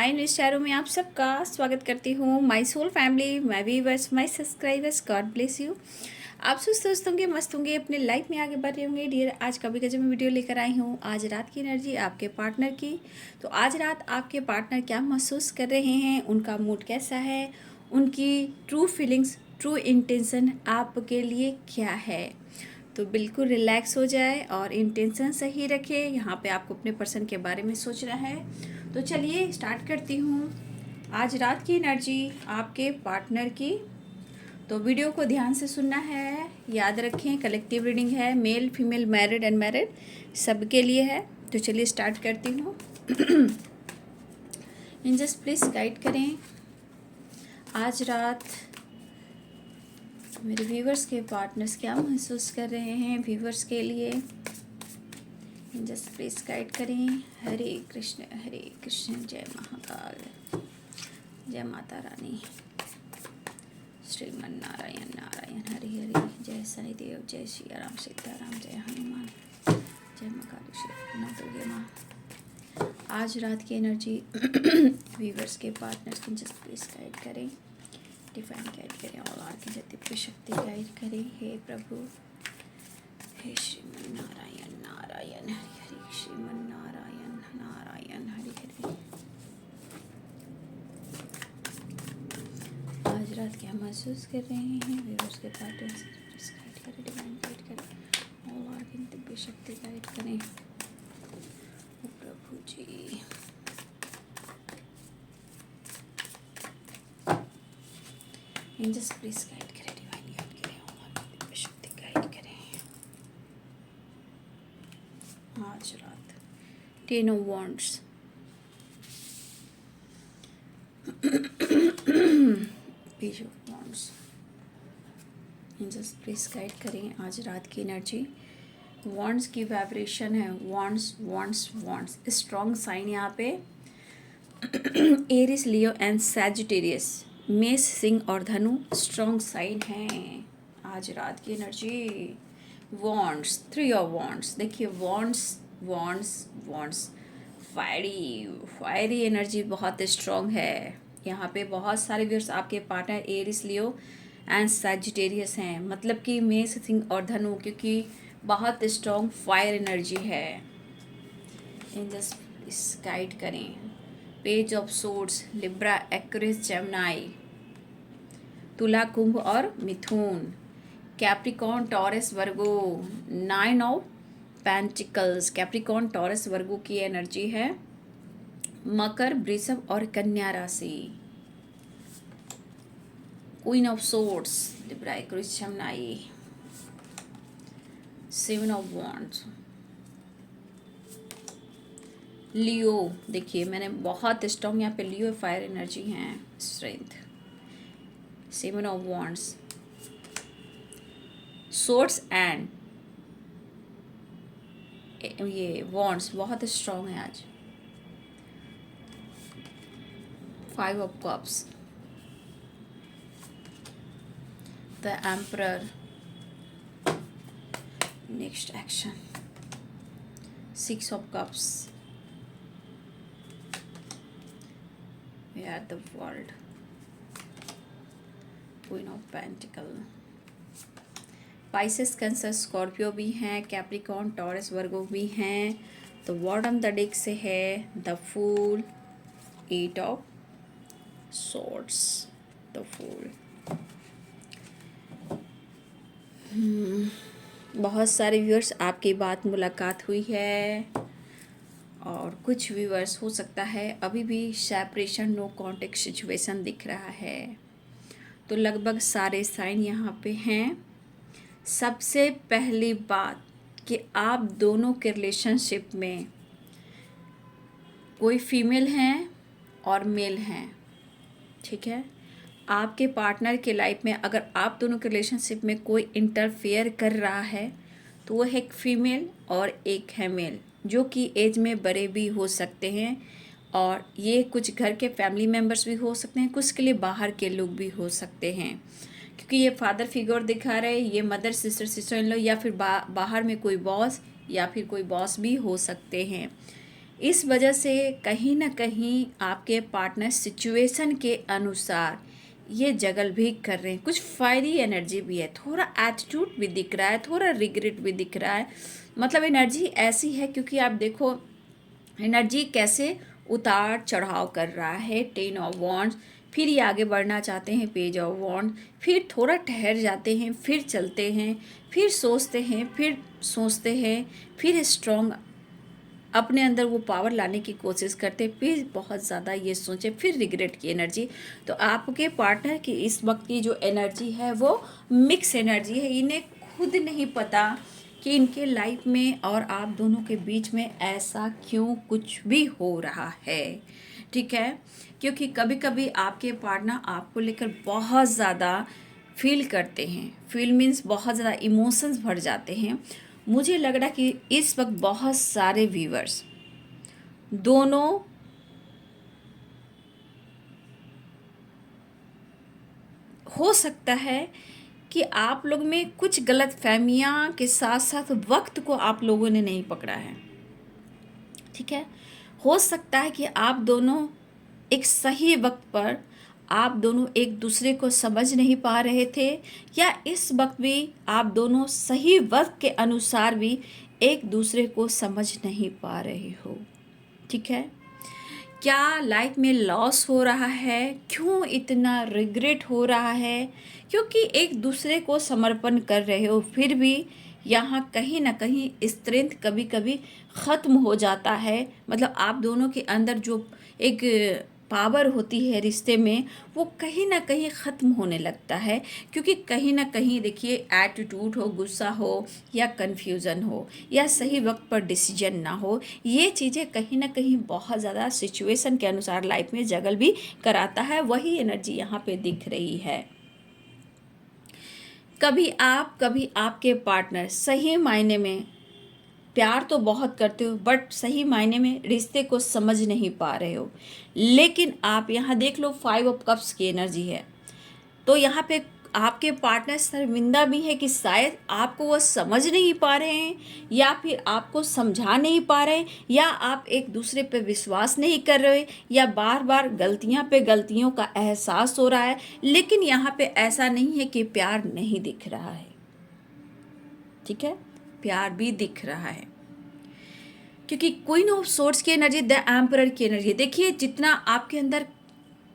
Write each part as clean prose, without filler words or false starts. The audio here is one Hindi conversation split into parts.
माय न्यूज़ चैनल में आप सबका स्वागत करती हूँ। My soul family, my viewers, my subscribers, God bless you. आप सुस्त होंगे, मस्त होंगे, अपने लाइफ में आगे बढ़ रहे होंगे। डियर, आज का भी गजब में वीडियो लेकर आई हूँ। आज रात की एनर्जी आपके पार्टनर की। तो आज रात आपके पार्टनर क्या महसूस कर रहे हैं, उनका मूड कैसा है, उनकी ट्रू फीलिंग्स, ट्रू इंटेंशन आपके लिए क्या है। तो बिल्कुल रिलैक्स हो जाए और इंटेंशन सही रखे। यहाँ पे आपको अपने पर्सन के बारे में सोचना है। तो चलिए स्टार्ट करती हूँ आज रात की एनर्जी आपके पार्टनर की। तो वीडियो को ध्यान से सुनना है, याद रखें कलेक्टिव रीडिंग है, मेल फीमेल मैरिड अनमैरिड सबके लिए है। तो चलिए स्टार्ट करती हूँ। एंजल्स प्लीज़ गाइड करें आज रात मेरे व्यूवर्स के पार्टनर्स क्या महसूस कर रहे हैं व्यूवर्स के लिए। जस्ट प्लीज गाइड करें। हरे कृष्ण जय महाकाल, जय माता रानी, श्रीमन नारायण नारायण हरि हरि, जय साई देव, जय श्री राम सीताराम, जय हनुमान, जय माँ काली, माँ दुर्गे माँ। आज रात की एनर्जी व्यूवर्स के पार्टनर्स की जस्ट प्लीज गाइड करें, डिफाइन गाइड करें और आर्किंग दिव्य शक्ति गाइड करें। हे प्रभु, हे श्रीमन नारायण नारायण हरि हरि, श्रीमन नारायण नारायण हरि हरि। आज रात क्या महसूस कर रहे हैं व्यूअर्स के पार्टनर्स, गाइड करें, डिवाइन गाइड करें और आर्किंग दिव्य शक्ति गाइड करें। ओ प्रभु जी, एंजल्स प्लीज गाइड करें, डिवाइन गाइड करें और दिव्य शक्ति गाइड करें। आज रात 10 of Wands, Page of Wands, angels please guide करें आज रात की एनर्जी। वॉन्ड्स की वाइब्रेशन है, wands wands wands, strong sign यहाँ पे एरिस, लियो एंड सैजिटेरियस, मेष, सिंह और धनु स्ट्रॉन्ग साइन हैं आज रात की एनर्जी। वॉन्ड्स, 3 ऑफ वॉन्ड्स, देखिए wands wands wands, fiery energy बहुत स्ट्रॉन्ग है यहाँ पे। बहुत सारे व्यूअर्स आपके partner Aries, Leo and Sagittarius हैं, मतलब कि मेष, सिंह और धनु, क्योंकि बहुत स्ट्रॉन्ग फायर एनर्जी है। एंजल्स इस गाइड करें। Page of swords, Libra, Aquarius, Gemini, तुला, कुंभ और मिथुन, Capricorn, Taurus, Virgo, 9 of pentacles, Capricorn, Taurus, Virgo की एनर्जी है। मकर, वृषभ और कन्या राशि, queen of swords, Libra, Aquarius, Gemini, 7 of wands, Leo, देखिए मैंने बहुत स्ट्रॉन्ग यहाँ पे लियो फायर एनर्जी हैं, strength, 7 of wands, swords and ये वॉन्ड्स बहुत स्ट्रॉन्ग है आज। 5 of cups, the emperor, next action, 6 of cups, we are the world, queen of pentacle, Pisces, Cancer, Scorpio भी हैं, कैप्रिकॉर्न, टॉरस, वर्गो भी हैं। तो बॉटम द डेक से है the fool, 8 of swords, the fool. बहुत सारे व्यूअर्स आपकी बात मुलाकात हुई है और कुछ व्यूअर्स हो सकता है अभी भी सेपरेशन, नो कॉन्टेक्ट सिचुएशन दिख रहा है। तो लगभग सारे साइन यहाँ पे हैं। सबसे पहली बात कि आप दोनों के रिलेशनशिप में कोई फीमेल हैं और मेल हैं, ठीक है। आपके पार्टनर के लाइफ में अगर आप दोनों के रिलेशनशिप में कोई इंटरफेयर कर रहा है तो वो एक फीमेल और एक है मेल, जो कि एज में बड़े भी हो सकते हैं और ये कुछ घर के फैमिली मेम्बर्स भी हो सकते हैं, कुछ के लिए बाहर के लोग भी हो सकते हैं, क्योंकि ये फादर फिगर दिखा रहे हैं, ये मदर, सिस्टर इन लॉ, या फिर बाहर में कोई बॉस या फिर कोई बॉस भी हो सकते हैं। इस वजह से कहीं ना कहीं आपके पार्टनर सिचुएशन के अनुसार ये जगल भी कर रहे हैं। कुछ फायरी एनर्जी भी है, थोड़ा एटीट्यूड भी दिख रहा है, थोड़ा रिग्रेट भी दिख रहा है। मतलब एनर्जी ऐसी है, क्योंकि आप देखो एनर्जी कैसे उतार चढ़ाव कर रहा है। 10 ऑफ वॉन्ड्स, फिर ये आगे बढ़ना चाहते हैं, पेज ऑफ वॉन्ड, फिर थोड़ा ठहर जाते हैं, फिर चलते हैं, फिर सोचते हैं, फिर सोचते हैं, फिर स्ट्रॉन्ग अपने अंदर वो पावर लाने की कोशिश करते, फिर बहुत ज़्यादा ये सोचे, फिर रिग्रेट की एनर्जी। तो आपके पार्टनर की इस वक्त की जो एनर्जी है वो मिक्स एनर्जी है। इन्हें खुद नहीं पता कि इनके लाइफ में और आप दोनों के बीच में ऐसा क्यों कुछ भी हो रहा है। ठीक है, क्योंकि कभी कभी आपके पार्टनर आपको लेकर बहुत ज़्यादा फील करते हैं। फील मीन्स बहुत ज़्यादा इमोशंस भर जाते हैं। मुझे लग रहा है कि इस वक्त बहुत सारे व्यूअर्स दोनों हो सकता है कि आप लोग में कुछ गलत फहमियाँ के साथ साथ वक्त को आप लोगों ने नहीं पकड़ा है। ठीक है, हो सकता है कि आप दोनों एक सही वक्त पर आप दोनों एक दूसरे को समझ नहीं पा रहे थे, या इस वक्त भी आप दोनों सही वक्त के अनुसार भी एक दूसरे को समझ नहीं पा रहे हो। ठीक है, क्या लाइफ में लॉस हो रहा है, क्यों इतना रिग्रेट हो रहा है? क्योंकि एक दूसरे को समर्पण कर रहे हो, फिर भी यहाँ कहीं ना कहीं स्ट्रेंथ कभी कभी ख़त्म हो जाता है। मतलब आप दोनों के अंदर जो एक पावर होती है रिश्ते में, वो कहीं ना कहीं ख़त्म होने लगता है। क्योंकि कहीं ना कहीं देखिए, एटीट्यूड हो, गुस्सा हो, या कन्फ्यूज़न हो, या सही वक्त पर डिसीजन ना हो, ये चीज़ें कहीं ना कहीं बहुत ज़्यादा सिचुएशन के अनुसार लाइफ में जगल भी कराता है। वही एनर्जी यहाँ पे दिख रही है। कभी आप, कभी आपके पार्टनर सही मायने में प्यार तो बहुत करते हो, बट सही मायने में रिश्ते को समझ नहीं पा रहे हो। लेकिन आप यहाँ देख लो, 5 ऑफ कप्स की एनर्जी है। तो यहाँ पे आपके पार्टनर शर्मिंदा भी है कि शायद आपको वो समझ नहीं पा रहे हैं, या फिर आपको समझा नहीं पा रहे, या आप एक दूसरे पे विश्वास नहीं कर रहे, या बार बार गलतियाँ पे गलतियों का एहसास हो रहा है। लेकिन यहाँ पे ऐसा नहीं है कि प्यार नहीं दिख रहा है। ठीक है, प्यार भी दिख रहा है, क्योंकि क्वीन ऑफ सोर्ड्स की एनर्जी, द एम्परर की एनर्जी। देखिए, जितना आपके अंदर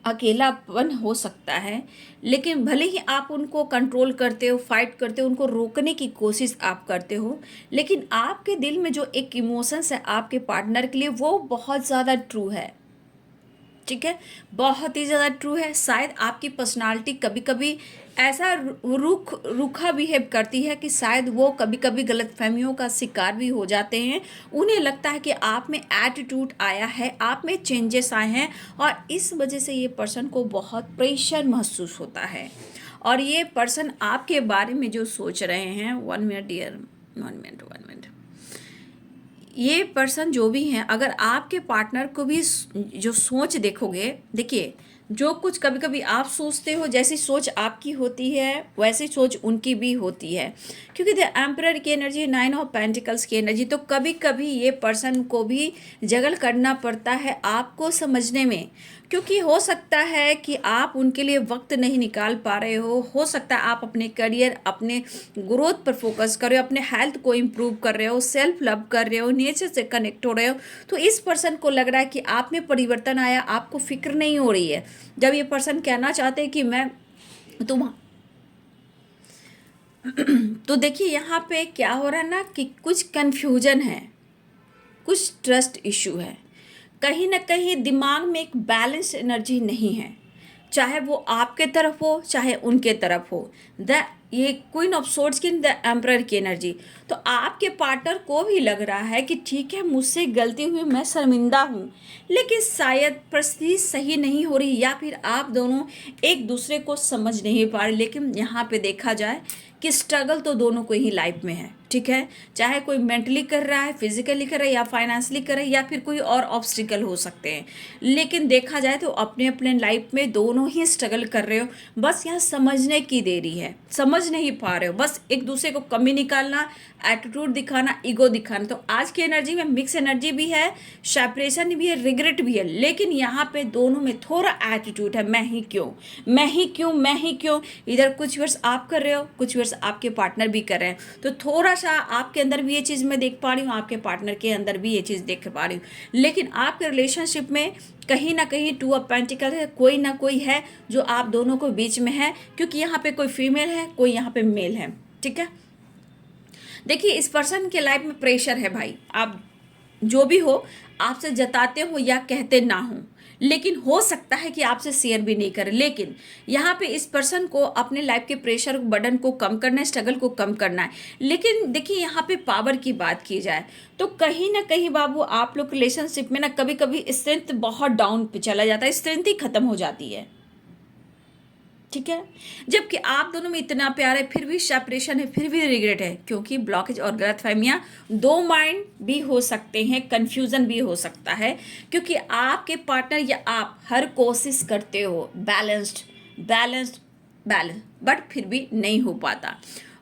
अकेलापन हो सकता है, लेकिन भले ही आप उनको कंट्रोल करते हो, फाइट करते हो, उनको रोकने की कोशिश आप करते हो, लेकिन आपके दिल में जो एक इमोशंस है आपके पार्टनर के लिए, वो बहुत ज़्यादा ट्रू है। ठीक है, बहुत ही ज़्यादा ट्रू है। शायद आपकी पर्सनालिटी कभी कभी ऐसा रूखा बिहेव करती है कि शायद वो कभी कभी गलतफहमियों का शिकार भी हो जाते हैं। उन्हें लगता है कि आप में एटीट्यूड आया है, आप में चेंजेस आए हैं, और इस वजह से ये पर्सन को बहुत प्रेशर महसूस होता है। और ये पर्सन आपके बारे में जो सोच रहे हैं, 1 मिनट डियर, 1 मिनट, 1 मिनट, ये पर्सन जो भी हैं, अगर आपके पार्टनर को भी जो सोच देखोगे, देखिए, जो कुछ कभी कभी आप सोचते हो, जैसी सोच आपकी होती है वैसी सोच उनकी भी होती है। क्योंकि द एम्परर की एनर्जी, 9 ऑफ पेंटिकल्स की एनर्जी। तो कभी कभी ये पर्सन को भी जगल करना पड़ता है आपको समझने में, क्योंकि हो सकता है कि आप उनके लिए वक्त नहीं निकाल पा रहे हो सकता है आप अपने करियर, अपने ग्रोथ पर फोकस कर रहे हो, अपने हेल्थ को इम्प्रूव कर रहे हो, सेल्फ लव कर रहे हो, नेचर से कनेक्ट हो रहे हो। तो इस पर्सन को लग रहा है कि आप में परिवर्तन आया, आपको फिक्र नहीं हो रही है। जब ये पर्सन कहना चाहते हैं कि मैं तुम तो देखिए, यहाँ पे क्या हो रहा है ना, कि कुछ कन्फ्यूजन है, कुछ ट्रस्ट इशू है, कहीं ना कहीं दिमाग में एक बैलेंस एनर्जी नहीं है, चाहे वो आपके तरफ हो चाहे उनके तरफ हो। ये क्वीन ऑफ सोर्ड्स की, द एम्परर की एनर्जी। तो आपके पार्टनर को भी लग रहा है कि ठीक है, मुझसे गलती हुई, मैं शर्मिंदा हूँ, लेकिन शायद परिस्थिति सही नहीं हो रही, या फिर आप दोनों एक दूसरे को समझ नहीं पा रहे। लेकिन यहाँ पे देखा जाए कि स्ट्रगल तो दोनों को ही लाइफ में है। ठीक है, चाहे कोई मेंटली कर रहा है, फिजिकली कर रहा है, या फाइनेंशियली कर रहा है, या फिर कोई और ऑब्स्टिकल हो सकते हैं। लेकिन देखा जाए तो अपने अपने लाइफ में दोनों ही स्ट्रगल कर रहे हो, बस यहाँ समझने की देरी है, समझ नहीं पा रहे हो, बस एक दूसरे को कमी निकालना, एटीट्यूड दिखाना, ईगो दिखाना। तो आज की एनर्जी में मिक्स एनर्जी भी है, सेपरेशन भी है, रिग्रेट भी है, लेकिन यहाँ पे दोनों में थोड़ा एटीट्यूड है, मैं ही क्यों, मैं ही क्यों, मैं ही क्यों। इधर कुछ वर्ष आप कर रहे हो, कुछ वर्ष आपके पार्टनर भी कर रहे हैं, तो थोड़ा सा आपके अंदर भी ये चीज़ मैं देख पा रही हूँ, आपके पार्टनर के अंदर भी ये चीज़ देख पा रही हूँ। लेकिन आपके रिलेशनशिप में कहीं ना कहीं टू ऑफ पेंटिकल है, कोई ना कोई है जो आप दोनों को बीच में है, क्योंकि यहाँ पे कोई फीमेल है, कोई यहाँ पे मेल है। ठीक है, देखिए इस पर्सन के लाइफ में प्रेशर है भाई, आप जो भी हो, आपसे जताते हो या कहते ना हो, लेकिन हो सकता है कि आपसे शेयर भी नहीं करे। लेकिन यहाँ पे इस पर्सन को अपने लाइफ के प्रेशर बर्डन को कम करना है, स्ट्रगल को कम करना है। लेकिन देखिए यहाँ पे पावर की बात की जाए तो कहीं ना कहीं बाबू आप लोग रिलेशनशिप में ना कभी कभी स्ट्रेंथ बहुत डाउन पे चला जाता है, स्ट्रेंथ ही खत्म हो जाती है। ठीक है, जबकि आप दोनों में इतना प्यार है, फिर भी सेपरेशन है, फिर भी रिग्रेट है, क्योंकि ब्लॉकेज और गलतफहमियां, दो माइंड भी हो सकते हैं, कंफ्यूजन भी हो सकता है, क्योंकि आपके पार्टनर या आप हर कोशिश करते हो बैलेंस्ड बैलेंस्ड बैलेंस, बट फिर भी नहीं हो पाता।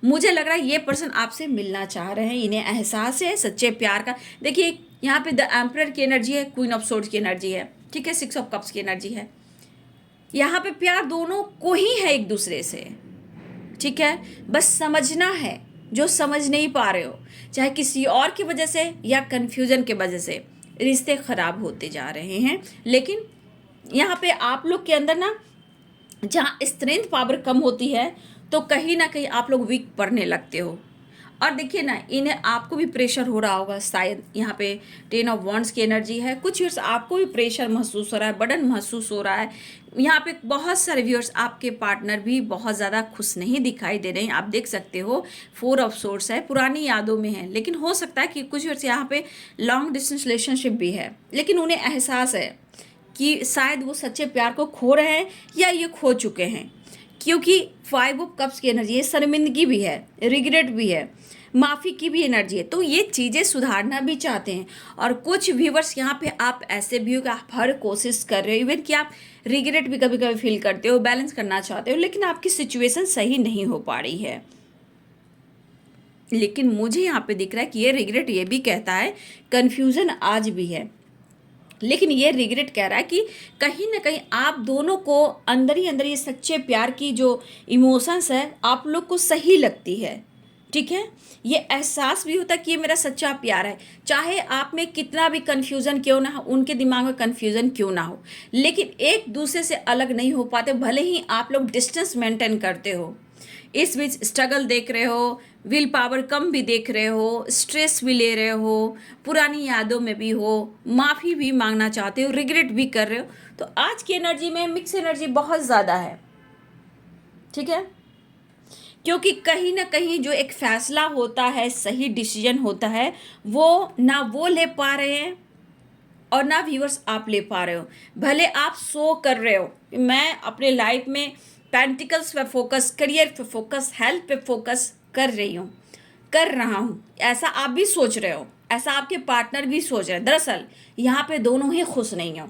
मुझे लग रहा है ये पर्सन आपसे मिलना चाह रहे हैं, इन्हें एहसास है सच्चे प्यार का। देखिए यहाँ पे द एम्परर की एनर्जी है, क्वीन ऑफ सोर्ड्स की एनर्जी है, ठीक है, 6 ऑफ कप्स की एनर्जी है। यहाँ पे प्यार दोनों को ही है एक दूसरे से, ठीक है, बस समझना है, जो समझ नहीं पा रहे हो, चाहे किसी और की वजह से या कन्फ्यूजन के वजह से रिश्ते खराब होते जा रहे हैं। लेकिन यहाँ पे आप लोग के अंदर ना जहाँ स्ट्रेंथ पावर कम होती है तो कहीं ना कहीं आप लोग वीक पड़ने लगते हो। और देखिए ना, इन्हें आपको भी प्रेशर हो रहा होगा शायद, यहाँ पे 10 ऑफ वॉन्ड्स की एनर्जी है, कुछ व्यूअर्स आपको भी प्रेशर महसूस हो रहा है, बर्डन महसूस हो रहा है। यहाँ पे बहुत सारे व्यूअर्स आपके पार्टनर भी बहुत ज़्यादा खुश नहीं दिखाई दे रहे हैं, आप देख सकते हो 4 ऑफ सोर्स है, पुरानी यादों में है। लेकिन हो सकता है कि कुछ व्यूअर्स यहाँ पे लॉन्ग डिस्टेंस रिलेशनशिप भी है, लेकिन उन्हें एहसास है कि शायद वो सच्चे प्यार को खो रहे हैं या ये खो चुके हैं, क्योंकि 5 ऑफ कप्स की एनर्जी है, शर्मिंदगी भी है, रिग्रेट भी है, माफ़ी की भी एनर्जी है, तो ये चीज़ें सुधारना भी चाहते हैं। और कुछ व्यूवर्स यहाँ पे आप ऐसे भी हो कि आप हर कोशिश कर रहे हो, इवन कि आप रिग्रेट भी कभी कभी फील करते हो, बैलेंस करना चाहते हो, लेकिन आपकी सिचुएशन सही नहीं हो पा रही है। लेकिन मुझे यहाँ पे दिख रहा है कि ये रिग्रेट ये भी कहता है, कन्फ्यूज़न आज भी है, लेकिन ये रिग्रेट कह रहा है कि कहीं ना कहीं आप दोनों को अंदर ही अंदर ये सच्चे प्यार की जो इमोशंस है आप लोग को सही लगती है। ठीक है, ये एहसास भी होता है कि ये मेरा सच्चा प्यार है, चाहे आप में कितना भी कन्फ्यूज़न क्यों ना हो, उनके दिमाग में कन्फ्यूज़न क्यों ना हो, लेकिन एक दूसरे से अलग नहीं हो पाते, भले ही आप लोग डिस्टेंस मेंटेन करते हो। इस बीच स्ट्रगल देख रहे हो, विल पावर कम भी देख रहे हो, स्ट्रेस भी ले रहे हो, पुरानी यादों में भी हो, माफ़ी भी मांगना चाहते हो, रिग्रेट भी कर रहे हो। तो आज की एनर्जी में मिक्स एनर्जी बहुत ज़्यादा है। ठीक है, क्योंकि कहीं ना कहीं जो एक फैसला होता है, सही डिसीजन होता है, वो ना वो ले पा रहे हैं और ना व्यूअर्स आप ले पा रहे हो। भले आप शो कर रहे हो मैं अपने लाइफ में पेंटिकल्स पे फोकस, करियर पे फोकस, हेल्थ पे फोकस कर रही हूँ, कर रहा हूँ, ऐसा आप भी सोच रहे हो, ऐसा आपके पार्टनर भी सोच रहे हैं। दरअसल यहाँ पे दोनों ही खुश नहीं हो,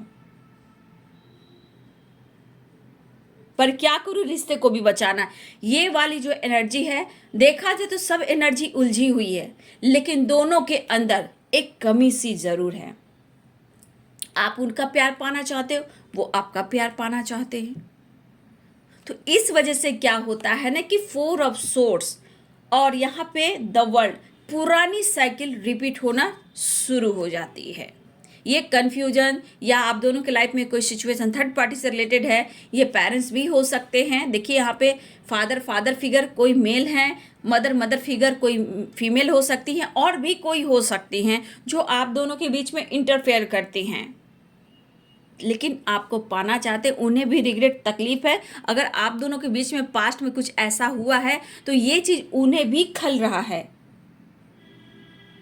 पर क्या करूँ, रिश्ते को भी बचाना है। ये वाली जो एनर्जी है, देखा जाए तो सब एनर्जी उलझी हुई है, लेकिन दोनों के अंदर एक कमी सी जरूर है। आप उनका प्यार पाना चाहते हो, वो आपका प्यार पाना चाहते हैं। तो इस वजह से क्या होता है ना कि 4 ऑफ सोर्ड्स और यहाँ पे द वर्ल्ड, पुरानी साइकिल रिपीट होना शुरू हो जाती है। ये कन्फ्यूजन या आप दोनों के लाइफ में कोई सिचुएशन थर्ड पार्टी से रिलेटेड है, ये पेरेंट्स भी हो सकते हैं। देखिए यहाँ पे फादर फिगर कोई मेल है, मदर फिगर कोई फीमेल हो सकती हैं, और भी कोई हो सकती हैं जो आप दोनों के बीच में इंटरफेयर करती हैं, लेकिन आपको पाना चाहते, उन्हें भी रिग्रेट तकलीफ है। अगर आप दोनों के बीच में पास्ट में कुछ ऐसा हुआ है तो ये चीज़ उन्हें भी खल रहा है।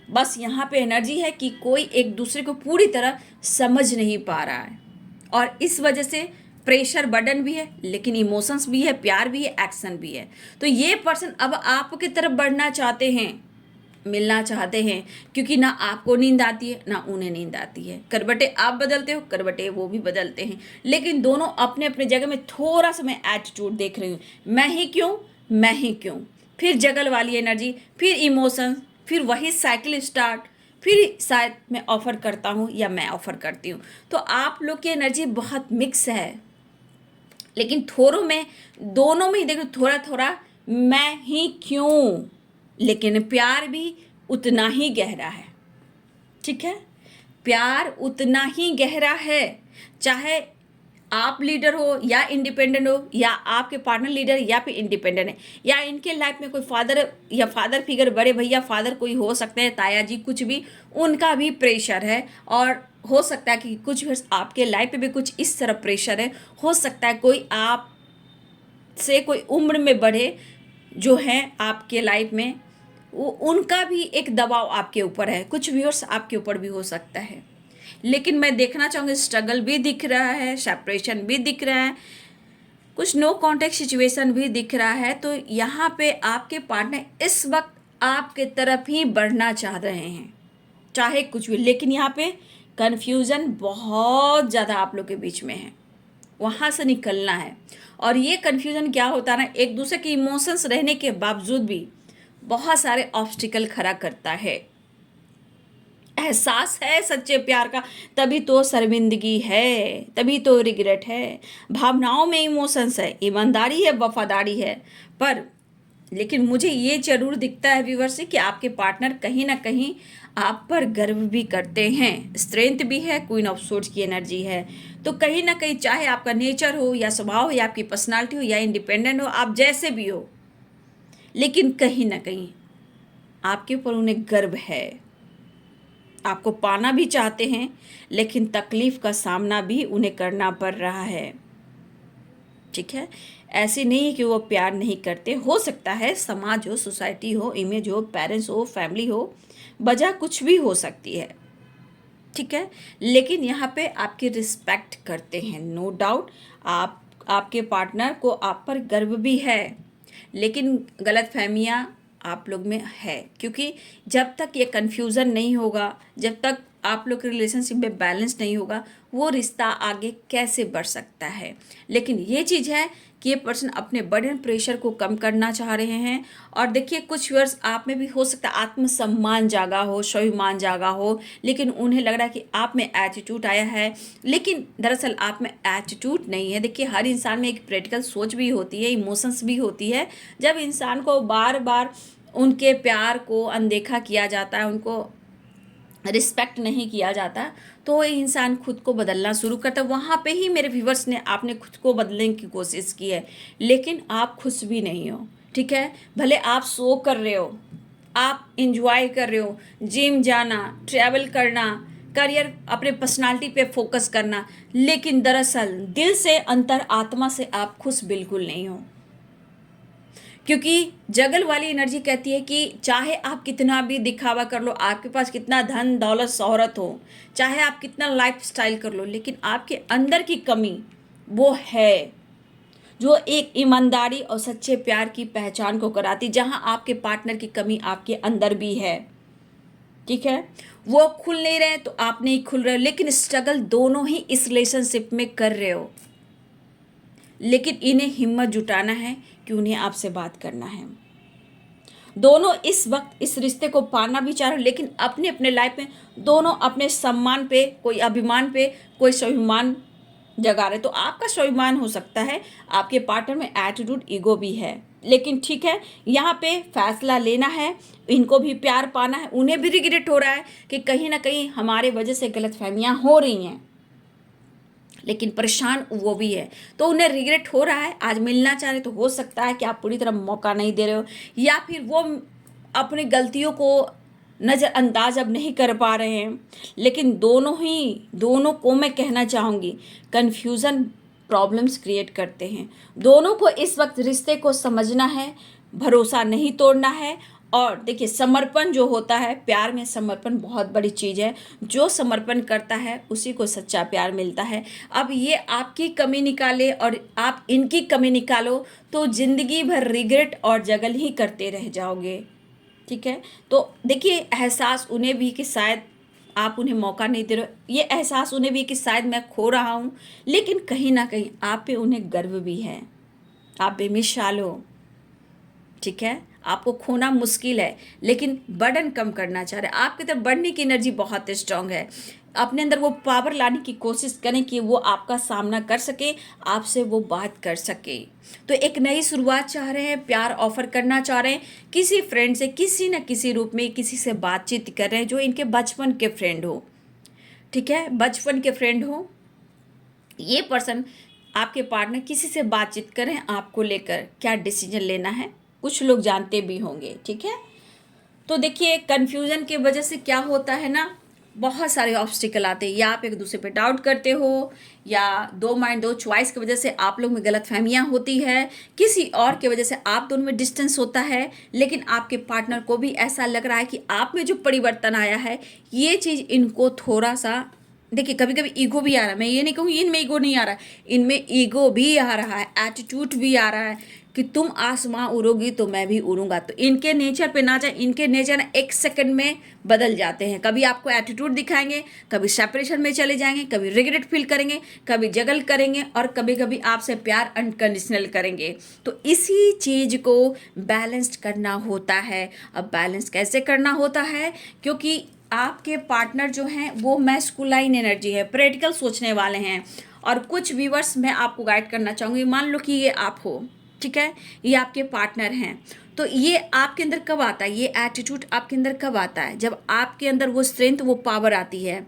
बस यहाँ पे एनर्जी है कि कोई एक दूसरे को पूरी तरह समझ नहीं पा रहा है, और इस वजह से प्रेशर बर्डन भी है, लेकिन इमोशंस भी है, प्यार भी है, एक्शन भी है। तो ये पर्सन अब आपकी तरफ बढ़ना चाहते हैं, मिलना चाहते हैं, क्योंकि ना आपको नींद आती है ना उन्हें नींद आती है। करवटें आप बदलते हो, करवटें वो भी बदलते हैं, लेकिन दोनों अपने अपने जगह में थोड़ा सा मैं एटीट्यूड देख रही हूँ, मैं ही क्यों, मैं ही क्यों। फिर जगल वाली एनर्जी, फिर इमोशंस, फिर वही साइकिल स्टार्ट, फिर शायद मैं ऑफर करता हूँ या मैं ऑफर करती हूँ। तो आप लोग की एनर्जी बहुत मिक्स है, लेकिन थोड़ों में, दोनों में ही देखो थोड़ा थोड़ा मैं ही क्यों, लेकिन प्यार भी उतना ही गहरा है। ठीक है, प्यार उतना ही गहरा है, चाहे आप लीडर हो या इंडिपेंडेंट हो, या आपके पार्टनर लीडर या फिर इंडिपेंडेंट है, या इनके लाइफ में कोई फादर या फादर फिगर, बड़े भैया फादर कोई हो सकते हैं, ताया जी, कुछ भी, उनका भी प्रेशर है। और हो सकता है कि कुछ भी आपके लाइफ पे भी कुछ इस तरह प्रेशर है। हो सकता है कोई आप से कोई उम्र में बड़े जो हैं आपके लाइफ में, वो उनका भी एक दबाव आपके ऊपर है, कुछ व्यूअर्स आपके ऊपर भी हो सकता है। लेकिन मैं देखना चाहूँगी स्ट्रगल भी दिख रहा है, सेपरेशन भी दिख रहा है, कुछ नो कॉन्टेक्ट सिचुएशन भी दिख रहा है। तो यहाँ पे आपके पार्टनर इस वक्त आपके तरफ ही बढ़ना चाह रहे हैं, चाहे कुछ भी। लेकिन यहाँ पे कन्फ्यूज़न बहुत ज़्यादा आप लोग के बीच में है, वहाँ से निकलना है। और ये कन्फ्यूज़न क्या होता है ना, एक दूसरे के इमोशंस रहने के बावजूद भी बहुत सारे ऑब्स्टिकल खड़ा करता है। एहसास है सच्चे प्यार का, तभी तो शर्मिंदगी है, तभी तो रिग्रेट है, भावनाओं में इमोशंस है, ईमानदारी है, वफादारी है। पर लेकिन मुझे ये जरूर दिखता है व्यूअर्स कि आपके पार्टनर कहीं ना कहीं आप पर गर्व भी करते हैं, स्ट्रेंथ भी है, क्वीन ऑफ सोर्ड्स की एनर्जी है। तो कहीं ना कहीं चाहे आपका नेचर हो या स्वभाव हो या आपकी पर्सनालिटी हो या इंडिपेंडेंट हो, आप जैसे भी हो, लेकिन कहीं ना कहीं आपके ऊपर उन्हें गर्व है। आपको पाना भी चाहते हैं, लेकिन तकलीफ का सामना भी उन्हें करना पड़ रहा है। ठीक है, ऐसे नहीं है कि वो प्यार नहीं करते, हो सकता है समाज हो, सोसाइटी हो, इमेज हो, पेरेंट्स हो, फैमिली हो, वजह कुछ भी हो सकती है। ठीक है, लेकिन यहाँ पे आपकी रिस्पेक्ट करते हैं, नो डाउट। आपके पार्टनर को आप पर गर्व भी है, लेकिन गलत फहमियाँ आप लोग में है, क्योंकि जब तक ये कन्फ्यूज़न नहीं होगा, जब तक आप लोग के रिलेशनशिप में बैलेंस नहीं होगा, वो रिश्ता आगे कैसे बढ़ सकता है। लेकिन ये चीज़ है कि ये पर्सन अपने बर्डन प्रेशर को कम करना चाह रहे हैं। और देखिए कुछ वर्ष आप में भी हो सकता है आत्मसम्मान जागा हो, स्वाभिमान जागा हो, लेकिन उन्हें लग रहा है कि आप में एटीट्यूड आया है, लेकिन दरअसल आप में एटीट्यूड नहीं है। देखिए हर इंसान में एक प्रैक्टिकल सोच भी होती है, इमोशंस भी होती है। जब इंसान को बार बार उनके प्यार को अनदेखा किया जाता है, उनको रिस्पेक्ट नहीं किया जाता, तो इंसान खुद को बदलना शुरू करता है। वहाँ पे ही मेरे व्यूवर्स ने आपने खुद को बदलने की कोशिश की है, लेकिन आप खुश भी नहीं हो। ठीक है, भले आप शो कर रहे हो, आप इंजॉय कर रहे हो, जिम जाना, ट्रैवल करना, करियर, अपने पर्सनालिटी पे फोकस करना, लेकिन दरअसल दिल से, अंतर आत्मा से आप खुश बिल्कुल नहीं हो। क्योंकि जगल वाली एनर्जी कहती है कि चाहे आप कितना भी दिखावा कर लो, आपके पास कितना धन दौलत शोहरत हो, चाहे आप कितना लाइफ स्टाइल कर लो, लेकिन आपके अंदर की कमी वो है जो एक ईमानदारी और सच्चे प्यार की पहचान को कराती। जहां आपके पार्टनर की कमी आपके अंदर भी है। ठीक है, वो खुल नहीं रहे तो आप नहीं खुल रहे हो, लेकिन स्ट्रगल दोनों ही इस रिलेशनशिप में कर रहे हो। लेकिन इन्हें हिम्मत जुटाना है कि उन्हें आपसे बात करना है। दोनों इस वक्त इस रिश्ते को पाना भी चाह रहे हो, लेकिन अपने अपने लाइफ में दोनों अपने सम्मान पे, कोई अभिमान पे, कोई स्वाभिमान जगा रहे। तो आपका स्वाभिमान हो सकता है, आपके पार्टनर में एटीट्यूड, ईगो भी है। लेकिन ठीक है, यहाँ पे फैसला लेना है, इनको भी प्यार पाना है। उन्हें भी रिग्रेट हो रहा है कि कहीं ना कहीं हमारे वजह से गलतफहमियां हो रही हैं, लेकिन परेशान वो भी है। तो उन्हें रिग्रेट हो रहा है, आज मिलना चाह रहे, तो हो सकता है कि आप पूरी तरह मौका नहीं दे रहे हो, या फिर वो अपनी गलतियों को नज़रअंदाज अब नहीं कर पा रहे हैं। लेकिन दोनों को मैं कहना चाहूँगी, कन्फ्यूज़न प्रॉब्लम्स क्रिएट करते हैं। दोनों को इस वक्त रिश्ते को समझना है, भरोसा नहीं तोड़ना है। और देखिए समर्पण जो होता है, प्यार में समर्पण बहुत बड़ी चीज़ है। जो समर्पण करता है उसी को सच्चा प्यार मिलता है। अब ये आपकी कमी निकाले और आप इनकी कमी निकालो, तो ज़िंदगी भर रिग्रेट और जगल ही करते रह जाओगे। ठीक है। तो देखिए एहसास उन्हें भी कि शायद आप उन्हें मौका नहीं दे रहे हो, ये एहसास उन्हें भी कि शायद मैं खो रहा हूँ, लेकिन कहीं ना कहीं आप पे उन्हें गर्व भी है, आप बेमिसाल हो। ठीक है, आपको खोना मुश्किल है लेकिन बर्डन कम करना चाह रहे हैं, आपकी तरफ बढ़ने की एनर्जी बहुत स्ट्रांग है। अपने अंदर वो पावर लाने की कोशिश करें कि वो आपका सामना कर सके, आपसे वो बात कर सके। तो एक नई शुरुआत चाह रहे हैं, प्यार ऑफर करना चाह रहे हैं, किसी फ्रेंड से किसी न किसी रूप में किसी से बातचीत कर रहे हैं जो इनके बचपन के फ्रेंड हो। ठीक है, बचपन के फ्रेंड हो, ये पर्सन आपके पार्टनर किसी से बातचीत करें आपको लेकर क्या डिसीजन लेना है, कुछ लोग जानते भी होंगे। ठीक है, तो देखिए कन्फ्यूजन की वजह से क्या होता है ना, बहुत सारे ऑब्स्टिकल आते हैं, या आप एक दूसरे पे डाउट करते हो, या दो माइंड दो चॉइस की वजह से आप लोग में गलत फहमियाँ होती है, किसी और की वजह से आप दोनों में डिस्टेंस होता है। लेकिन आपके पार्टनर को भी ऐसा लग रहा है कि आप में जो परिवर्तन आया है ये चीज़ इनको थोड़ा सा, देखिए कभी कभी ईगो भी आ रहा है, मैं ये नहीं कहूँगी इनमें ईगो नहीं आ रहा है, इनमें ईगो भी आ रहा है, एटीट्यूड भी आ रहा है कि तुम आसमां उड़ोगी तो मैं भी उड़ूंगा। तो इनके नेचर पे ना जाए, इनके नेचर ना एक सेकंड में बदल जाते हैं, कभी आपको एटीट्यूड दिखाएंगे, कभी सेपरेशन में चले जाएंगे, कभी रिग्रेट फील करेंगे, कभी जगल करेंगे, और कभी कभी आपसे प्यार अनकंडीशनल करेंगे। तो इसी चीज़ को बैलेंस करना होता है। अब बैलेंस कैसे करना होता है, क्योंकि आपके पार्टनर जो हैं वो मैस्कुलाइन एनर्जी है, प्रैक्टिकल सोचने वाले हैं। और कुछ व्यूअर्स मैं आपको गाइड करना चाहूँगी, मान लो कि ये आप हो, ठीक है, ये आपके पार्टनर हैं, तो ये आपके अंदर कब आता है, ये एटीट्यूड आपके अंदर कब आता है, जब आपके अंदर वो स्ट्रेंथ वो पावर आती है,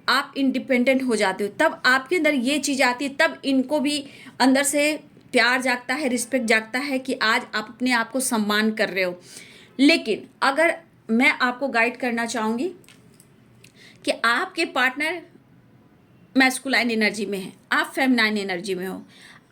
आप इंडिपेंडेंट हो जाते हो, तब आपके अंदर ये चीज़ आती है, तब इनको भी अंदर से प्यार जागता है, रिस्पेक्ट जागता है कि आज आप अपने आप को सम्मान कर रहे हो। लेकिन अगर मैं आपको गाइड करना चाहूँगी कि आपके पार्टनर मैस्कुलाइन एनर्जी में है, आप फेमिनाइन एनर्जी में हो,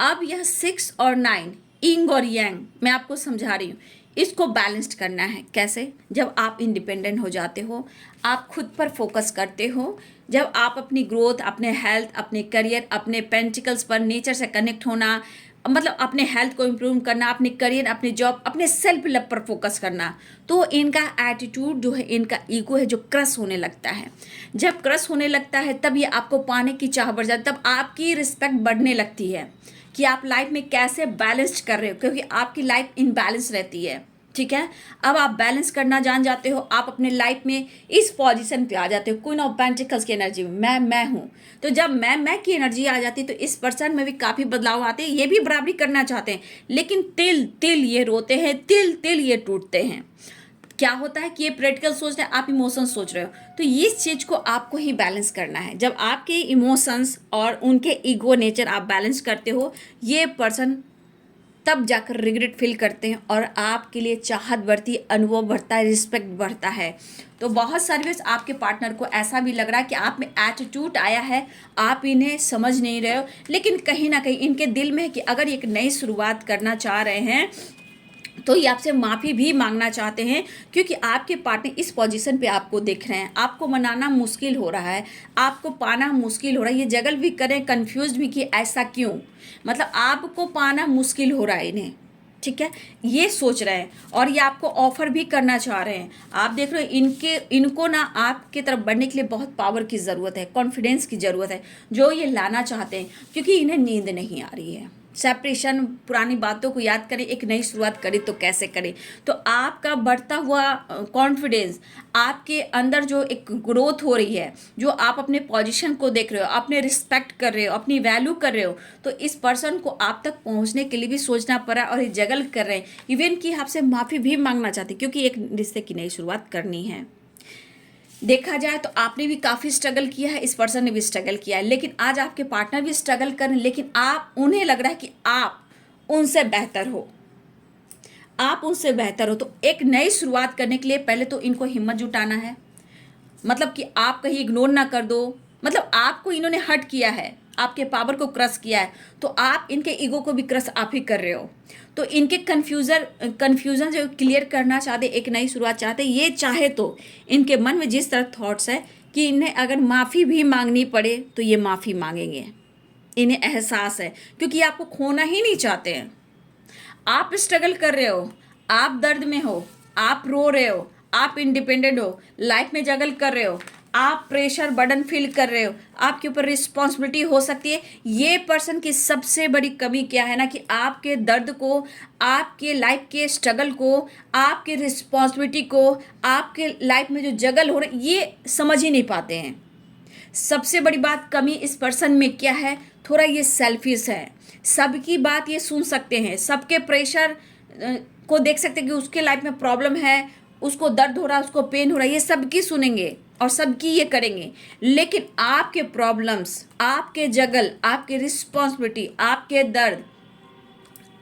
अब यह 6 और 9 इंग और यांग मैं आपको समझा रही हूँ, इसको बैलेंस्ड करना है। कैसे, जब आप इंडिपेंडेंट हो जाते हो, आप खुद पर फोकस करते हो, जब आप अपनी ग्रोथ, अपने हेल्थ, अपने करियर, अपने पेंटिकल्स पर, नेचर से कनेक्ट होना, मतलब अपने हेल्थ को इम्प्रूव करना, अपने करियर, अपने जॉब, अपने सेल्फ लव पर फोकस करना, तो इनका एटीट्यूड जो है, इनका ईगो है जो क्रश होने लगता है। जब क्रश होने लगता है तब ये आपको पाने की चाह बढ़ जाती है, तब आपकी रिस्पेक्ट बढ़ने लगती है कि आप लाइफ में कैसे बैलेंस कर रहे हो, क्योंकि आपकी लाइफ इनबैलेंस रहती है। ठीक है, अब आप बैलेंस करना जान जाते हो, आप अपने लाइफ में इस पोजीशन पे आ जाते हो, क्वीन ऑफ पेंटिकल्स की एनर्जी में मैं हूँ। तो जब मैं की एनर्जी आ जाती है तो इस पर्सन में भी काफ़ी बदलाव आते हैं, ये भी बराबरी करना चाहते हैं, लेकिन तिल तिल ये रोते हैं, तिल तिल ये टूटते हैं। क्या होता है कि ये प्रैक्टिकल सोच रहे हैं, आप इमोशंस सोच रहे हो, तो इस चीज़ को आपको ही बैलेंस करना है। जब आपके इमोशंस और उनके ईगो नेचर आप बैलेंस करते हो, ये पर्सन तब जाकर रिग्रेट फील करते हैं और आपके लिए चाहत बढ़ती, अनुभव बढ़ता है, रिस्पेक्ट बढ़ता है। तो बहुत सारी वेज आपके पार्टनर को ऐसा भी लग रहा है कि आप में एटीट्यूड आया है, आप इन्हें समझ नहीं रहे हो, लेकिन कहीं ना कहीं इनके दिल में है कि अगर एक नई शुरुआत करना चाह रहे हैं तो ये आपसे माफ़ी भी मांगना चाहते हैं, क्योंकि आपके पार्टनर इस पोजीशन पे आपको देख रहे हैं, आपको मनाना मुश्किल हो रहा है, आपको पाना मुश्किल हो रहा है, ये जगल भी करें, कंफ्यूज भी कि ऐसा क्यों, मतलब आपको पाना मुश्किल हो रहा है इन्हें। ठीक है, ये सोच रहे हैं और ये आपको ऑफर भी करना चाह रहे हैं। आप देख रहे हो इनको ना आपके तरफ बढ़ने के लिए बहुत पावर की ज़रूरत है, कॉन्फिडेंस की ज़रूरत है, जो ये लाना चाहते हैं, क्योंकि इन्हें नींद नहीं आ रही है। सेपरेशन, पुरानी बातों को याद करें, एक नई शुरुआत करें तो कैसे करें। तो आपका बढ़ता हुआ कॉन्फिडेंस, आपके अंदर जो एक ग्रोथ हो रही है, जो आप अपने पोजीशन को देख रहे हो, अपने रिस्पेक्ट कर रहे हो, अपनी वैल्यू कर रहे हो, तो इस पर्सन को आप तक पहुंचने के लिए भी सोचना पड़ा और ये जगल कर रहे हैं, इवन कि आपसे माफ़ी भी मांगना चाहते हैं, क्योंकि एक रिश्ते की नई शुरुआत करनी है। देखा जाए तो आपने भी काफ़ी स्ट्रगल किया है, इस पर्सन ने भी स्ट्रगल किया है, लेकिन आज आपके पार्टनर भी स्ट्रगल कर रहे हैं, लेकिन आप, उन्हें लग रहा है कि आप उनसे बेहतर हो, आप उनसे बेहतर हो। तो एक नई शुरुआत करने के लिए पहले तो इनको हिम्मत जुटाना है, मतलब कि आप कहीं इग्नोर ना कर दो, मतलब आपको इन्होंने हर्ट किया है, आपके पावर को क्रश किया है, तो आप इनके ईगो को भी क्रश आप ही कर रहे हो। तो इनके कन्फ्यूज़न जो क्लियर करना चाहते, एक नई शुरुआत चाहते, ये चाहे तो इनके मन में जिस तरह थॉट्स है कि इन्हें अगर माफ़ी भी मांगनी पड़े तो ये माफ़ी मांगेंगे, इन्हें एहसास है, क्योंकि आपको खोना ही नहीं चाहते हैं। आप स्ट्रगल कर रहे हो, आप दर्द में हो, आप रो रहे हो, आप इंडिपेंडेंट हो, लाइफ में जगल कर रहे हो, आप प्रेशर बर्डन फील कर रहे हो, आपके ऊपर रिस्पॉन्सिबिलिटी हो सकती है। ये पर्सन की सबसे बड़ी कमी क्या है ना कि आपके दर्द को, आपके लाइफ के स्ट्रगल को, आपके रिस्पॉन्सिबिलिटी को, आपके लाइफ में जो जगल हो रहा है ये समझ ही नहीं पाते हैं। सबसे बड़ी बात कमी इस पर्सन में क्या है, थोड़ा ये सेल्फिश है। सबकी बात ये सुन सकते हैं, सबके प्रेशर को देख सकते हैं कि उसके लाइफ में प्रॉब्लम है, उसको दर्द हो रहा है, उसको पेन हो रहा है, ये सबकी सुनेंगे और सबकी ये करेंगे। लेकिन आपके प्रॉब्लम्स, आपके जगल, आपके रिस्पॉन्सिबिलिटी, आपके दर्द,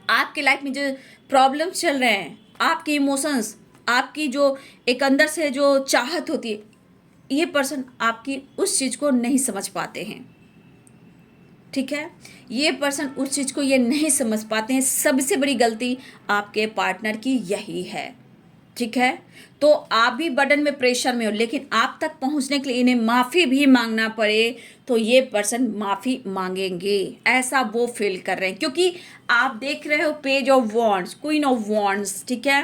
आपके लाइफ में जो प्रॉब्लम्स चल रहे हैं, आपके इमोशंस, आपकी जो एक अंदर से जो चाहत होती है, ये पर्सन आपकी उस चीज़ को नहीं समझ पाते हैं। ठीक है, ये पर्सन उस चीज़ को ये नहीं समझ पाते हैं। सबसे बड़ी गलती आपके पार्टनर की यही है। ठीक है, तो आप भी बर्डन में, प्रेशर में हो, लेकिन आप तक पहुंचने के लिए इन्हें माफ़ी भी मांगना पड़े तो ये पर्सन माफ़ी मांगेंगे, ऐसा वो फील कर रहे हैं। क्योंकि आप देख रहे हो page of wands, queen of wands, ठीक है,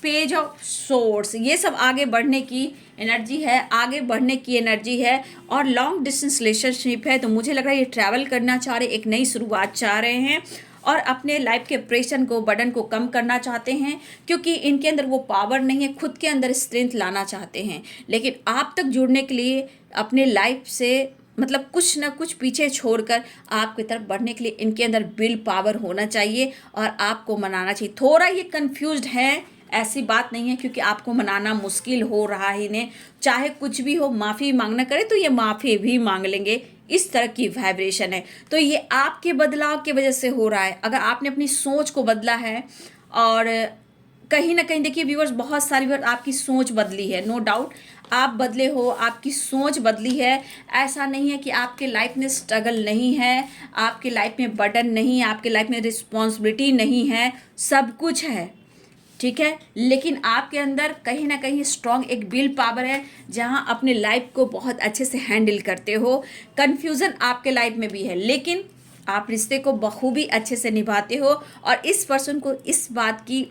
पेज ऑफ सोर्स, ये सब आगे बढ़ने की एनर्जी है, आगे बढ़ने की एनर्जी है। और लॉन्ग डिस्टेंस रिलेशनशिप है, तो मुझे लग रहा है ये ट्रैवल करना चाह रहे, एक नई शुरुआत चाह रहे हैं और अपने लाइफ के प्रेशर को, बर्डन को कम करना चाहते हैं। क्योंकि इनके अंदर वो पावर नहीं है, खुद के अंदर स्ट्रेंथ लाना चाहते हैं। लेकिन आप तक जुड़ने के लिए अपने लाइफ से मतलब कुछ ना कुछ पीछे छोड़कर आपकी तरफ बढ़ने के लिए इनके अंदर विल पावर होना चाहिए और आपको मनाना चाहिए। थोड़ा ये कंफ्यूज्ड है, ऐसी बात नहीं है, क्योंकि आपको मनाना मुश्किल हो रहा है इन्हें। चाहे कुछ भी हो, माफ़ी मांगना करे तो ये माफ़ी भी मांग लेंगे, इस तरह की वाइब्रेशन है। तो ये आपके बदलाव की वजह से हो रहा है। अगर आपने अपनी सोच को बदला है और कहीं ना कहीं देखिए व्यूअर्स, बहुत सारी बार आपकी सोच बदली है, नो डाउट आप बदले हो, आपकी सोच बदली है। ऐसा नहीं है कि आपके लाइफ में स्ट्रगल नहीं है, आपके लाइफ में बर्डन नहीं है, आपके लाइफ में रिस्पॉन्सिबिलिटी नहीं है, सब कुछ है। ठीक है, लेकिन आपके अंदर कहीं ना कहीं स्ट्रॉन्ग एक विल पावर है, जहां अपने लाइफ को बहुत अच्छे से हैंडल करते हो। कन्फ्यूज़न आपके लाइफ में भी है, लेकिन आप रिश्ते को बखूबी अच्छे से निभाते हो और इस पर्सन को इस बात की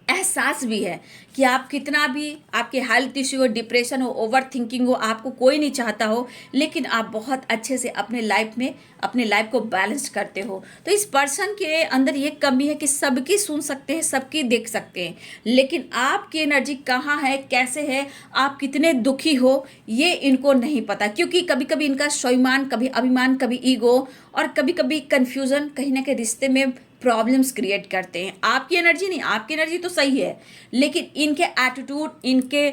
एहसास भी है कि आप कितना भी, आपके हेल्थ इश्यू हो, डिप्रेशन हो, ओवर थिंकिंग हो, आपको कोई नहीं चाहता हो, लेकिन आप बहुत अच्छे से अपने लाइफ में अपने लाइफ को बैलेंस करते हो। तो इस पर्सन के अंदर ये कमी है कि सबकी सुन सकते हैं, सबकी देख सकते हैं, लेकिन आपकी एनर्जी कहाँ है, कैसे है, आप कितने दुखी हो, ये इनको नहीं पता। क्योंकि कभी कभी इनका स्वाभिमान, कभी अभिमान, कभी ईगो और कभी कभी कन्फ्यूज़न कहीं ना कहीं रिश्ते में प्रॉब्लम्स क्रिएट करते हैं। आपकी एनर्जी नहीं, आपकी एनर्जी तो सही है, लेकिन इनके एटीट्यूड, इनके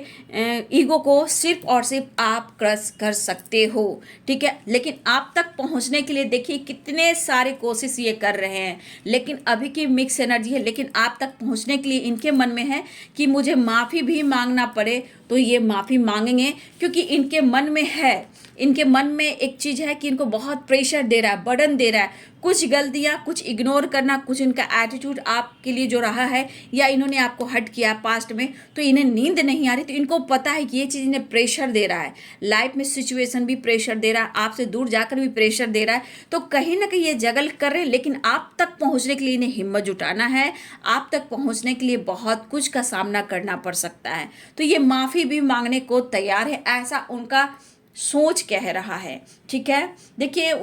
ईगो को सिर्फ और सिर्फ आप क्रश कर सकते हो। ठीक है, लेकिन आप तक पहुंचने के लिए देखिए कितने सारे कोशिश ये कर रहे हैं, लेकिन अभी की मिक्स एनर्जी है। लेकिन आप तक पहुंचने के लिए इनके मन में है कि मुझे माफ़ी भी मांगना पड़े तो ये माफ़ी मांगेंगे, क्योंकि इनके मन में है, इनके मन में एक चीज़ है कि इनको बहुत प्रेशर दे रहा है, बर्डन दे रहा है, कुछ गलतियाँ, कुछ इग्नोर करना, कुछ इनका एटीट्यूड आपके लिए जो रहा है, या इन्होंने आपको हर्ट किया पास्ट में, तो इन्हें नींद नहीं आ रही। तो इनको पता है कि ये चीज़ इन्हें प्रेशर दे रहा है, लाइफ में सिचुएशन भी प्रेशर दे रहा है, आपसे दूर जाकर भी प्रेशर दे रहा है। तो कहीं ना कहीं ये जगल कर रहे हैं, लेकिन आप तक पहुँचने के लिए इन्हें हिम्मत जुटाना है। आप तक पहुँचने के लिए बहुत कुछ का सामना करना पड़ सकता है। तो ये माफ़ी भी मांगने को तैयार है, ऐसा उनका सोच कह रहा है। ठीक है, देखिए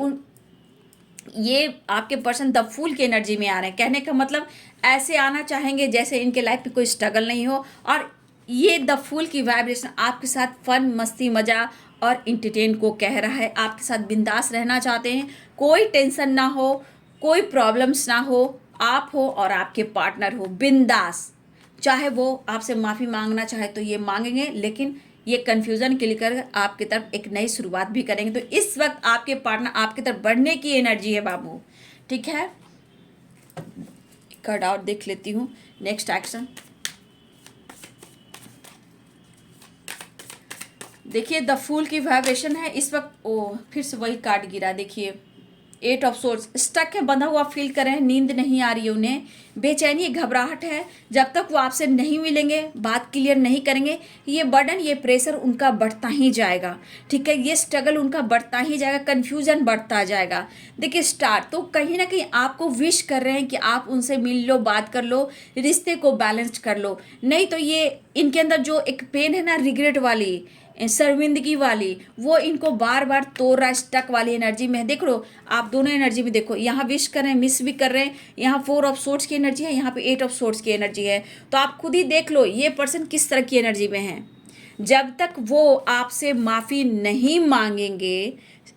ये आपके पर्सन द फूल की एनर्जी में आ रहे हैं। कहने का मतलब ऐसे आना चाहेंगे जैसे इनके लाइफ में कोई स्ट्रगल नहीं हो, और ये द फूल की वाइब्रेशन आपके साथ फन, मस्ती, मज़ा और इंटरटेन को कह रहा है। आपके साथ बिंदास रहना चाहते हैं, कोई टेंशन ना हो, कोई प्रॉब्लम्स ना हो, आप हो और आपके पार्टनर हो बिंदास। चाहे वो आपसे माफ़ी मांगना चाहे तो ये मांगेंगे, लेकिन ये कन्फ्यूज़न क्लियर कर आपकी तरफ एक नई शुरुआत भी करेंगे। तो इस वक्त आपके पार्टनर आपकी तरफ बढ़ने की एनर्जी है बाबू। ठीक है, कार्ड और देख लेती हूँ। नेक्स्ट एक्शन देखिए, द फूल की वाइब्रेशन है इस वक्त। ओ, फिर से वही कार्ड गिरा, देखिए एट ऑफ सोर्स, स्टक है, बंधा हुआ फील कर रहे हैं, नींद नहीं आ रही है उन्हें, बेचैनी घबराहट है। जब तक वो आपसे नहीं मिलेंगे, बात क्लियर नहीं करेंगे, ये बर्डन, ये प्रेशर उनका बढ़ता ही जाएगा। ठीक है, ये स्ट्रगल उनका बढ़ता ही जाएगा, कन्फ्यूजन बढ़ता जाएगा। देखिए स्टार तो कहीं ना कहीं आपको विश कर रहे हैं कि आप उनसे मिल लो, बात कर लो, रिश्ते को बैलेंस कर लो। नहीं तो ये इनके अंदर जो एक पेन है ना, रिग्रेट वाली, शर्मिंदगी वाली, वो इनको बार बार तोड़ रहा है, स्टक वाली एनर्जी में है। देख लो आप दोनों एनर्जी में, देखो यहाँ विश कर रहे हैं, मिस भी कर रहे हैं, यहाँ 4 ऑफ सोर्ट्स की एनर्जी है, यहाँ पे 8 ऑफ सोर्ट्स की एनर्जी है। तो आप खुद ही देख लो ये पर्सन किस तरह की एनर्जी में है। जब तक वो आपसे माफ़ी नहीं मांगेंगे,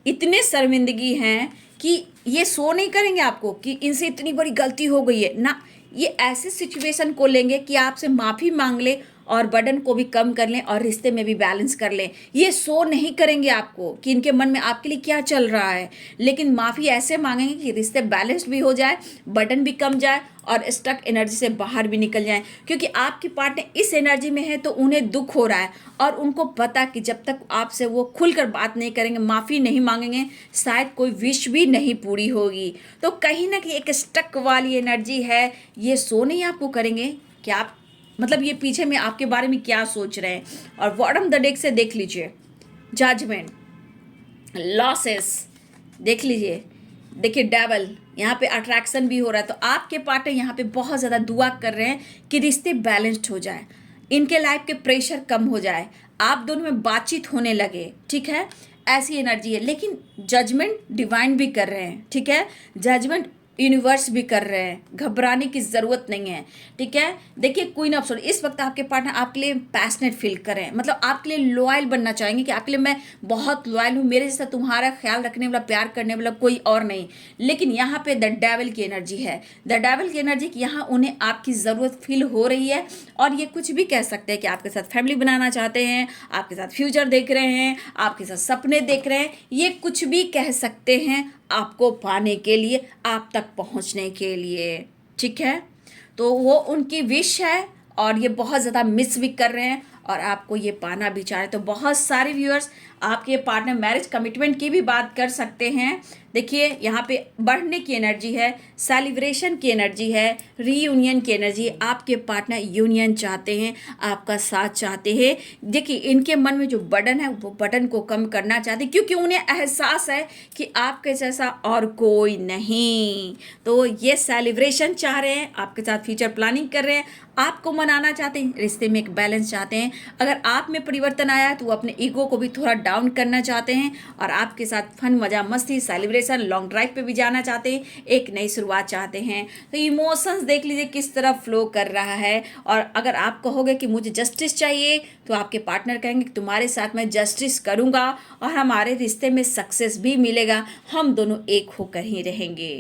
इतने शर्मिंदगी हैं कि ये सो नहीं करेंगे आपको कि इनसे इतनी बड़ी गलती हो गई है ना। ये ऐसे सिचुएशन को लेंगे कि आपसे माफ़ी मांग ले और बर्डन को भी कम कर लें और रिश्ते में भी बैलेंस कर लें। ये शो नहीं करेंगे आपको कि इनके मन में आपके लिए क्या चल रहा है, लेकिन माफ़ी ऐसे मांगेंगे कि रिश्ते बैलेंस भी हो जाए, बर्डन भी कम जाए और स्टक एनर्जी से बाहर भी निकल जाए। क्योंकि आपकी पार्टनर इस एनर्जी में है तो उन्हें दुख हो रहा है और उनको पता कि जब तक आपसे वो खुलकर बात नहीं करेंगे, माफ़ी नहीं मांगेंगे, शायद कोई विश भी नहीं पूरी होगी। तो कहीं ना कहीं एक स्टक वाली एनर्जी है। ये शो नहीं आपको करेंगे कि आप मतलब ये पीछे में आपके बारे में क्या सोच रहे हैं। और बॉटम द डेक से देख लीजिए, जजमेंट, लॉसेस देख लीजिए। देखिए डेवल, यहाँ पे अट्रैक्शन भी हो रहा है। तो आपके पार्टनर यहाँ पे बहुत ज़्यादा दुआ कर रहे हैं कि रिश्ते बैलेंस्ड हो जाए, इनके लाइफ के प्रेशर कम हो जाए, आप दोनों में बातचीत होने लगे। ठीक है, ऐसी एनर्जी है। लेकिन जजमेंट डिवाइन भी कर रहे हैं। ठीक है, जजमेंट यूनिवर्स भी कर रहे हैं, घबराने की ज़रूरत नहीं है। ठीक है, देखिए क्वीन ऑफ सोर्ड, इस वक्त आपके पार्टनर आपके लिए पैशनेट फील कर रहे हैं, मतलब आपके लिए लॉयल बनना चाहेंगे कि आपके लिए मैं बहुत लॉयल हूँ, मेरे जैसा तुम्हारा ख्याल रखने वाला, प्यार करने वाला कोई और नहीं। लेकिन यहाँ पे द डेविल की एनर्जी है, द डेविल की एनर्जी कि यहाँ उन्हें आपकी ज़रूरत फील हो रही है। और ये कुछ भी कह सकते हैं कि आपके साथ फैमिली बनाना चाहते हैं, आपके साथ फ्यूचर देख रहे हैं, आपके साथ सपने देख रहे हैं, ये कुछ भी कह सकते हैं आपको पाने के लिए, आप तक पहुंचने के लिए। ठीक है, तो वो उनकी विश है और ये बहुत ज़्यादा मिस भी कर रहे हैं और आपको ये पाना भी चाह रहे। तो बहुत सारे व्यूअर्स आपके पार्टनर मैरिज कमिटमेंट की भी बात कर सकते हैं। देखिए यहाँ पे बढ़ने की एनर्जी है, सेलिब्रेशन की एनर्जी है, रीयूनियन की एनर्जी। आपके पार्टनर यूनियन चाहते हैं, आपका साथ चाहते हैं। देखिए इनके मन में जो बर्डन है वो बर्डन को कम करना चाहते हैं, क्योंकि उन्हें एहसास है कि आपके जैसा और कोई नहीं। तो ये सेलिब्रेशन चाह रहे हैं, आपके साथ फ्यूचर प्लानिंग कर रहे हैं, आपको मनाना चाहते हैं, रिश्ते में एक बैलेंस चाहते हैं। अगर आप में परिवर्तन आया है तो वो अपने ईगो को भी थोड़ा डाउन करना चाहते हैं और आपके साथ फन, मजा, मस्ती, सेलिब्रेशन, लॉन्ग ड्राइव पे भी जाना चाहते हैं, एक नई शुरुआत चाहते हैं। तो इमोशंस देख लीजिए किस तरह फ्लो कर रहा है। और अगर आप कहोगे कि मुझे जस्टिस चाहिए तो आपके पार्टनर कहेंगे कि तुम्हारे साथ मैं जस्टिस करूँगा और हमारे रिश्ते में सक्सेस भी मिलेगा, हम दोनों एक होकर ही रहेंगे।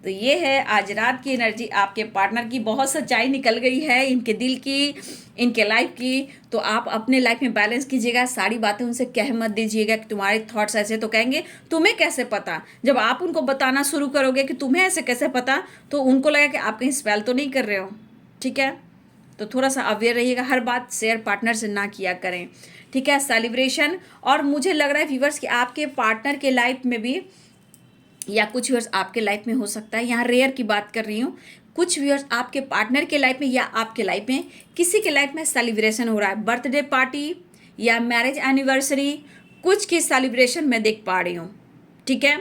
तो ये है आज रात की एनर्जी आपके पार्टनर की। बहुत सच्चाई निकल गई है इनके दिल की, इनके लाइफ की। तो आप अपने लाइफ में बैलेंस कीजिएगा, सारी बातें उनसे कह मत दीजिएगा कि तुम्हारे थॉट्स ऐसे। तो कहेंगे तुम्हें कैसे पता। जब आप उनको बताना शुरू करोगे कि तुम्हें ऐसे कैसे पता, तो उनको लगेगा कि आप कहीं स्पेल तो नहीं कर रहे हो। ठीक है, तो थोड़ा सा अवेयर रहिएगा, हर बात शेयर पार्टनर से ना किया करें। ठीक है, सेलिब्रेशन। और मुझे लग रहा है व्यूअर्स कि आपके पार्टनर के लाइफ में भी, या कुछ व्यूअर्स आपके लाइफ में हो सकता है, यहाँ रेयर की बात कर रही हूँ, कुछ व्यूअर्स आपके पार्टनर के लाइफ में या आपके लाइफ में किसी के लाइफ में सेलिब्रेशन हो रहा है, बर्थडे पार्टी या मैरिज एनिवर्सरी, कुछ की सेलिब्रेशन मैं देख पा रही हूँ। ठीक है,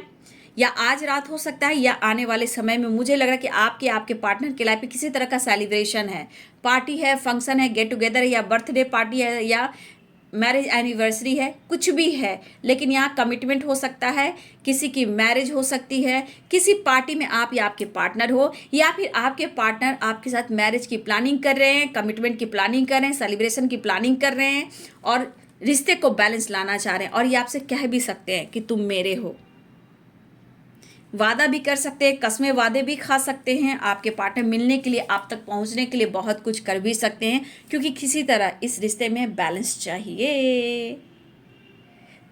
या आज रात हो सकता है या आने वाले समय में। मुझे लग रहा है कि आपके पार्टनर के लाइफ में किसी तरह का सेलिब्रेशन है, पार्टी है, फंक्शन है, गेट टुगेदर है, या बर्थडे पार्टी है, या मैरिज एनिवर्सरी है, कुछ भी है। लेकिन यहाँ कमिटमेंट हो सकता है, किसी की मैरिज हो सकती है, किसी पार्टी में आप या आपके पार्टनर हो, या फिर आपके पार्टनर आपके साथ मैरिज की प्लानिंग कर रहे हैं, कमिटमेंट की प्लानिंग कर रहे हैं, सेलिब्रेशन की प्लानिंग कर रहे हैं और रिश्ते को बैलेंस लाना चाह रहे हैं। और ये आपसे कह भी सकते हैं कि तुम मेरे हो, वादा भी कर सकते हैं, कसमें वादे भी खा सकते हैं, आपके पार्टनर मिलने के लिए, आप तक पहुंचने के लिए बहुत कुछ कर भी सकते हैं, क्योंकि किसी तरह इस रिश्ते में बैलेंस चाहिए।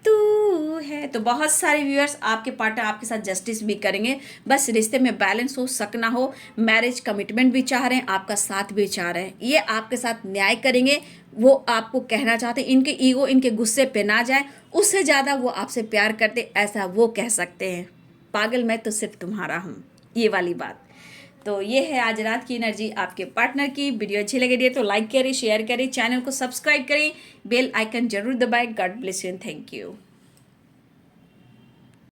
तू है तो बहुत सारे व्यूअर्स आपके पार्टनर आपके साथ जस्टिस भी करेंगे, बस रिश्ते में बैलेंस हो, शक ना हो। मैरिज कमिटमेंट भी चाह रहे हैं, आपका साथ भी चाह रहे हैं, ये आपके साथ न्याय करेंगे। वो आपको कहना चाहते हैं, इनके ईगो, इनके गुस्से पे ना जाए, उससे ज़्यादा वो आपसे प्यार करते, ऐसा वो कह सकते हैं। पागल मैं तो सिर्फ तुम्हारा हूँ, ये वाली बात। तो ये है आज रात की एनर्जी आपके पार्टनर की। वीडियो अच्छी लगे डियर तो लाइक करें, शेयर करें, चैनल को सब्सक्राइब करें, बेल आइकन जरूर दबाएं। God bless you and thank you.